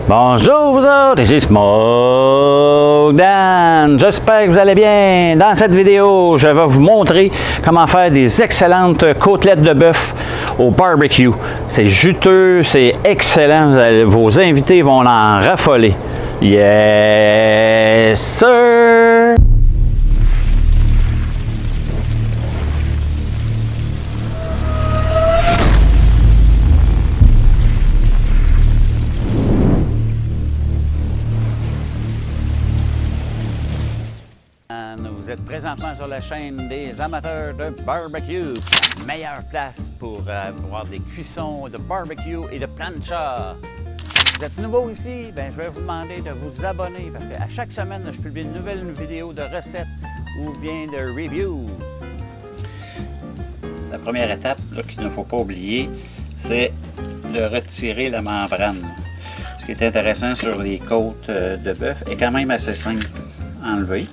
Bonjour vous autres, ici Smoke Dan. J'espère que vous allez bien. Dans cette vidéo, je vais vous montrer comment faire des excellentes côtelettes de bœuf au barbecue. C'est juteux, c'est excellent. Vos invités vont en raffoler. Yes, sir! Vous êtes présentement sur la chaîne des amateurs de barbecue. La meilleure place pour avoir des cuissons de barbecue et de plancha. Vous êtes nouveau ici, bien, je vais vous demander de vous abonner parce qu'à chaque semaine, je publie une nouvelle vidéo de recettes ou bien de reviews. La première étape qu'il ne faut pas oublier, c'est de retirer la membrane. Ce qui est intéressant sur les côtes de bœuf est quand même assez simple à enlever.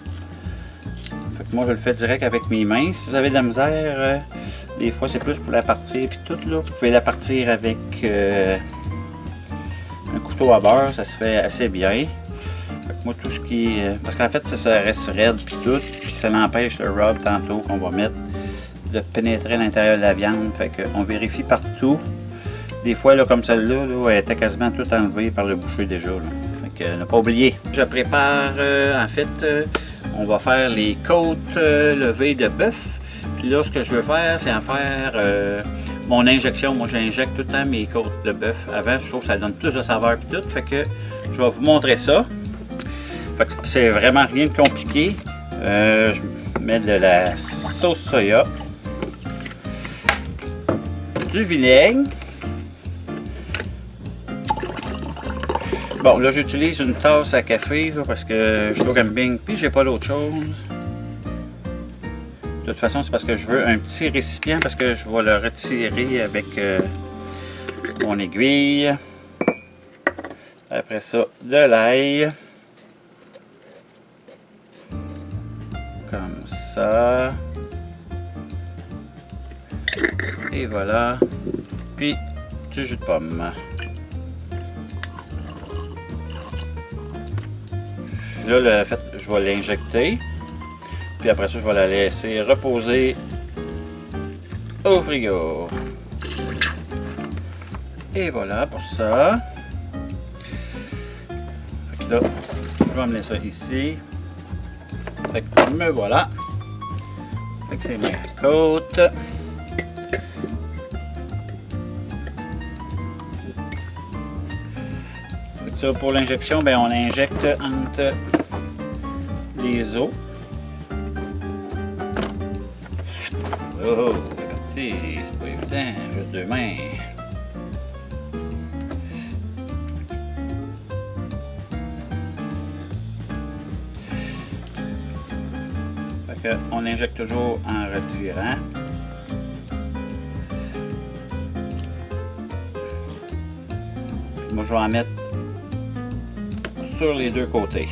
Moi, je le fais direct avec mes mains. Si vous avez de la misère, des fois, c'est plus pour la partir. Puis tout, là, vous pouvez la partir avec un couteau à beurre. Ça se fait assez bien. Moi, tout ce qui parce qu'en fait, ça reste raide, puis tout. Puis ça l'empêche le rub tantôt qu'on va mettre de pénétrer à l'intérieur de la viande. Fait qu'on vérifie partout. Des fois, là, comme celle-là, là, elle était quasiment tout enlevée par le boucher déjà. Là. Fait que ne pas oublier. Je prépare, en fait... on va faire les côtes levées de bœuf. Puis là, ce que je veux faire, c'est en faire mon injection. Moi, j'injecte tout le temps mes côtes de bœuf. Avant, je trouve que ça donne plus de saveur et tout. Fait que je vais vous montrer ça. Fait que c'est vraiment rien de compliqué. Je mets de la sauce soya, du vinaigre. Bon, là, j'utilise une tasse à café là, parce que je suis au camping puis j'ai pas d'autre chose. De toute façon, c'est parce que je veux un petit récipient parce que je vais le retirer avec mon aiguille. Après ça, de l'ail. Comme ça. Et voilà. Puis, du jus de pomme. Là, fait, je vais l'injecter. Puis après ça, je vais la laisser reposer au frigo. Et voilà pour ça. Fait que là, je vais amener ça ici. Fait que me voilà. Fait que c'est mes côtes. Ça, pour l'injection, ben, on injecte entre les os. Oh, c'est parti, c'est pas évident, juste deux mains. Fait que on injecte toujours en retirant. Moi, je vais en mettre sur les deux côtés.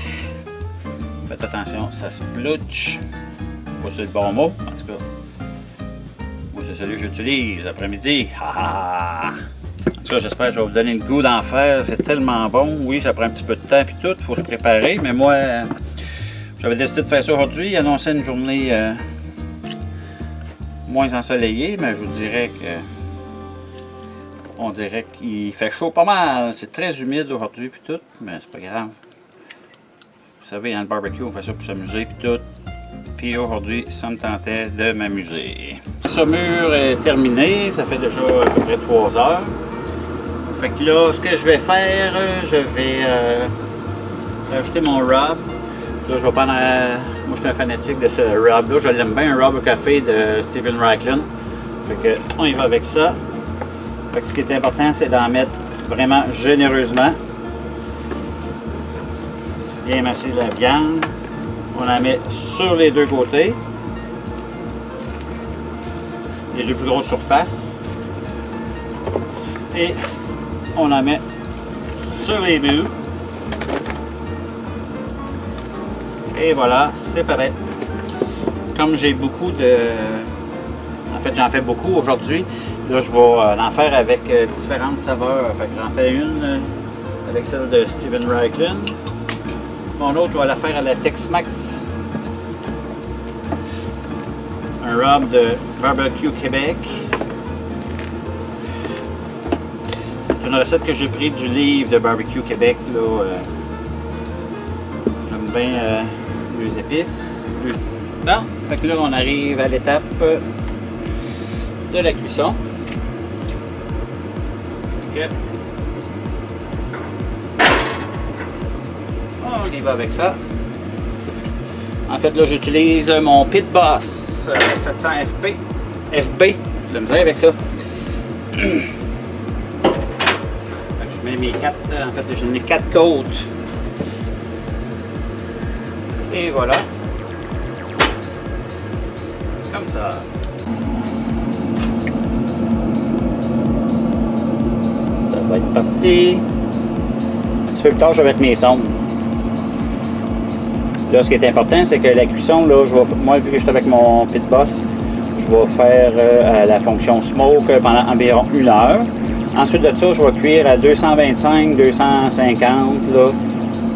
Faites attention, ça se plouche. Pas c'est le bon mot, en tout cas. Moi, c'est celui que j'utilise après-midi. En tout cas, j'espère que je vais vous donner le goût d'en faire. C'est tellement bon. Oui, ça prend un petit peu de temps et tout. Il faut se préparer. Mais moi, j'avais décidé de faire ça aujourd'hui. Il annonçait une journée moins ensoleillée, mais je vous dirais que on dirait qu'il fait chaud pas mal. C'est très humide aujourd'hui puis tout, mais c'est pas grave. Vous savez, dans le barbecue, on fait ça pour s'amuser puis tout. Puis aujourd'hui, ça me tentait de m'amuser. La saumure est terminée, ça fait déjà à peu près 3 heures. Fait que là, ce que je vais faire, je vais ajouter mon rub. Là, je vais prendre, moi, je suis un fanatique de ce rub-là. Je l'aime bien, un rub au café de Steven Raichlen. Fait que, on y va avec ça. Fait que ce qui est important, c'est d'en mettre vraiment généreusement. Bien masser la viande. On la met sur les deux côtés. Les deux plus grosses surfaces. Et on la met sur les bouts. Et voilà, c'est prêt. Comme j'ai beaucoup de... En fait, j'en fais beaucoup aujourd'hui. Là, je vais en faire avec différentes saveurs. Fait que j'en fais une avec celle de Steven Raichlen. Mon autre, je vais la faire à la Tex-Mex. Un rub de Barbecue Québec. C'est une recette que j'ai pris du livre de Barbecue Québec. J'aime bien les épices. Bon, fait que là on arrive à l'étape de la cuisson. Okay. On y va avec ça. En fait là j'utilise mon Pit Boss 700 FB. J'ai de la misère avec ça. Je mets mes 4, en fait j'en ai 4 côtes. Et voilà. Comme ça. Ça va être parti. Un petit peu plus tard, je vais mettre mes sondes. Là, ce qui est important, c'est que la cuisson, là, moi, vu que je suis avec mon Pit Boss, je vais faire la fonction smoke pendant environ 1 heure. Ensuite de ça, je vais cuire à 225, 250, là,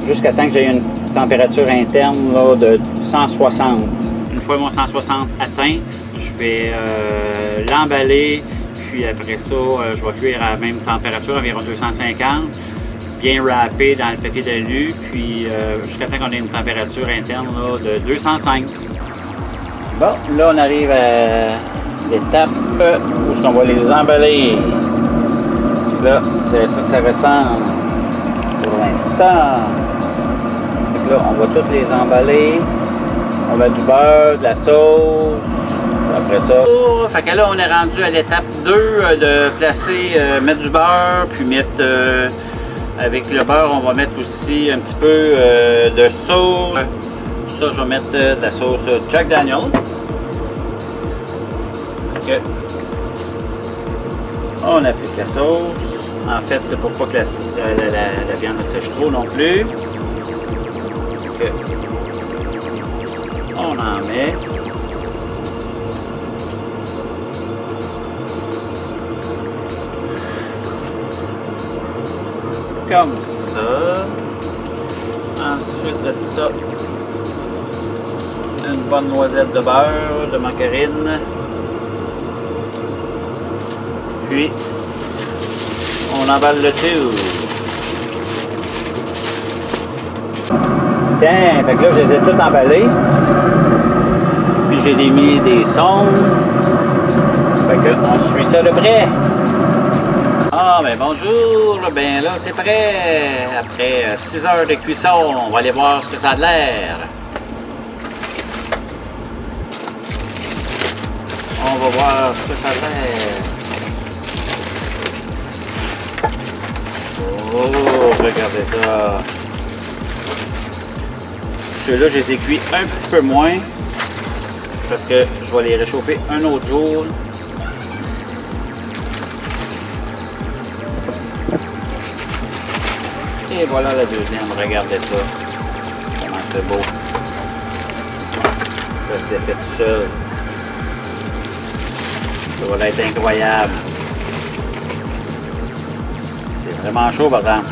jusqu'à temps que j'ai une température interne là, de 160. Une fois mon 160 atteint, je vais l'emballer, puis après ça, je vais cuire à la même température, environ 250, bien râpé dans le papier d'alu, puis jusqu'à temps qu'on ait une température interne là, de 205. Bon, là on arrive à l'étape où on va les emballer. Là, c'est ça que ça ressemble pour l'instant. Là, on va toutes les emballer. On met du beurre, de la sauce. Après ça. Fait que là, on est rendu à l'étape 2 de placer, mettre du beurre, puis mettre avec le beurre, on va mettre aussi un petit peu de sauce. Ça, je vais mettre de la sauce Jack Daniel. Okay. On applique la sauce. En fait, c'est pour pas que la viande sèche trop non plus. Okay. On en met. Comme ça. Ensuite de ça, une bonne noisette de beurre, de margarine. Puis, on emballe le tout. Tiens, fait que là, je les ai toutes emballées. Puis, j'ai mis des sondes. Fait que, on suit ça de près. Ah, ben bonjour. Ben là, c'est prêt. Après 6 heures de cuisson, on va aller voir ce que ça a de l'air. On va voir ce que ça a l'air. Oh, regardez ça. Ceux-là, je les ai cuits un petit peu moins parce que je vais les réchauffer un autre jour. Et voilà la deuxième. Regardez ça. Comment c'est beau. Ça se défait tout seul. Ça va être incroyable. C'est vraiment chaud par exemple.